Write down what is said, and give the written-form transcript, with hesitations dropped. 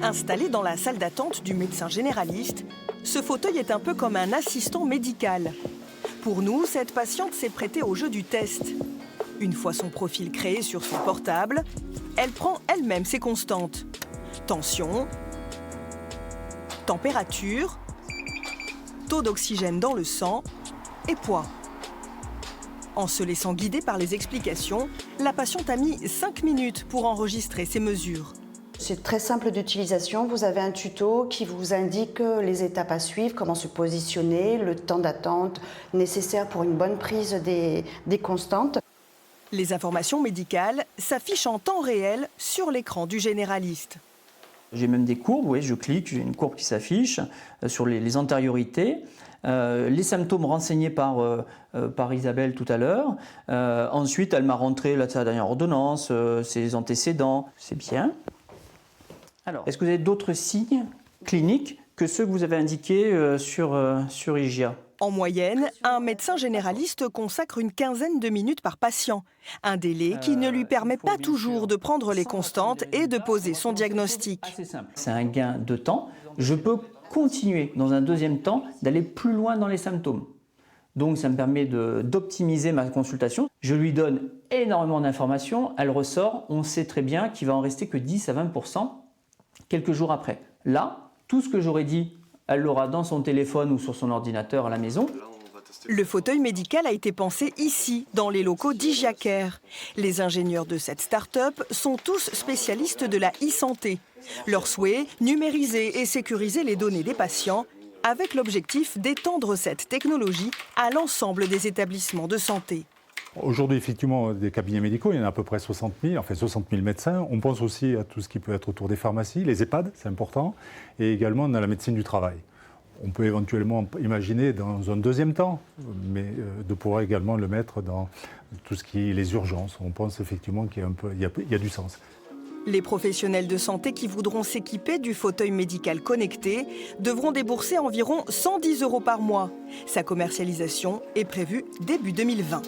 Installé dans la salle d'attente du médecin généraliste, ce fauteuil est un peu comme un assistant médical. Pour nous, cette patiente s'est prêtée au jeu du test. Une fois son profil créé sur son portable, elle prend elle-même ses constantes. Tension, température, taux d'oxygène dans le sang et poids. En se laissant guider par les explications, la patiente a mis 5 minutes pour enregistrer ses mesures. C'est très simple d'utilisation. Vous avez un tuto qui vous indique les étapes à suivre, comment se positionner, le temps d'attente nécessaire pour une bonne prise des constantes. Les informations médicales s'affichent en temps réel sur l'écran du généraliste. J'ai même des courbes, oui, je clique, j'ai une courbe qui s'affiche sur les antériorités. Les symptômes renseignés par Isabelle tout à l'heure. Ensuite, elle m'a rentré sa dernière ordonnance, ses antécédents. C'est bien. Alors, est-ce que vous avez d'autres signes cliniques que ceux que vous avez indiqués sur IGIA? En moyenne, un médecin généraliste consacre une quinzaine de minutes par patient. Un délai qui ne lui permet pas toujours de prendre les constantes et de poser son diagnostic. C'est un gain de temps. Je peux continuer, dans un deuxième temps, d'aller plus loin dans les symptômes. Donc ça me permet d'optimiser ma consultation. Je lui donne énormément d'informations, elle ressort, on sait très bien qu'il va en rester que 10 à 20% quelques jours après. Là, tout ce que j'aurais dit, elle l'aura dans son téléphone ou sur son ordinateur à la maison. Le fauteuil médical a été pensé ici, dans les locaux d'IGIA Care. Les ingénieurs de cette start-up sont tous spécialistes de la e-santé. Leur souhait, numériser et sécuriser les données des patients, avec l'objectif d'étendre cette technologie à l'ensemble des établissements de santé. Aujourd'hui, effectivement, des cabinets médicaux, il y en a à peu près 60 000, enfin 60 000 médecins. On pense aussi à tout ce qui peut être autour des pharmacies, les EHPAD, c'est important, et également dans la médecine du travail. On peut éventuellement imaginer dans un deuxième temps, mais de pouvoir également le mettre dans tout ce qui est les urgences. On pense effectivement qu'il y a du sens. Les professionnels de santé qui voudront s'équiper du fauteuil médical connecté devront débourser environ 110 € par mois. Sa commercialisation est prévue début 2020.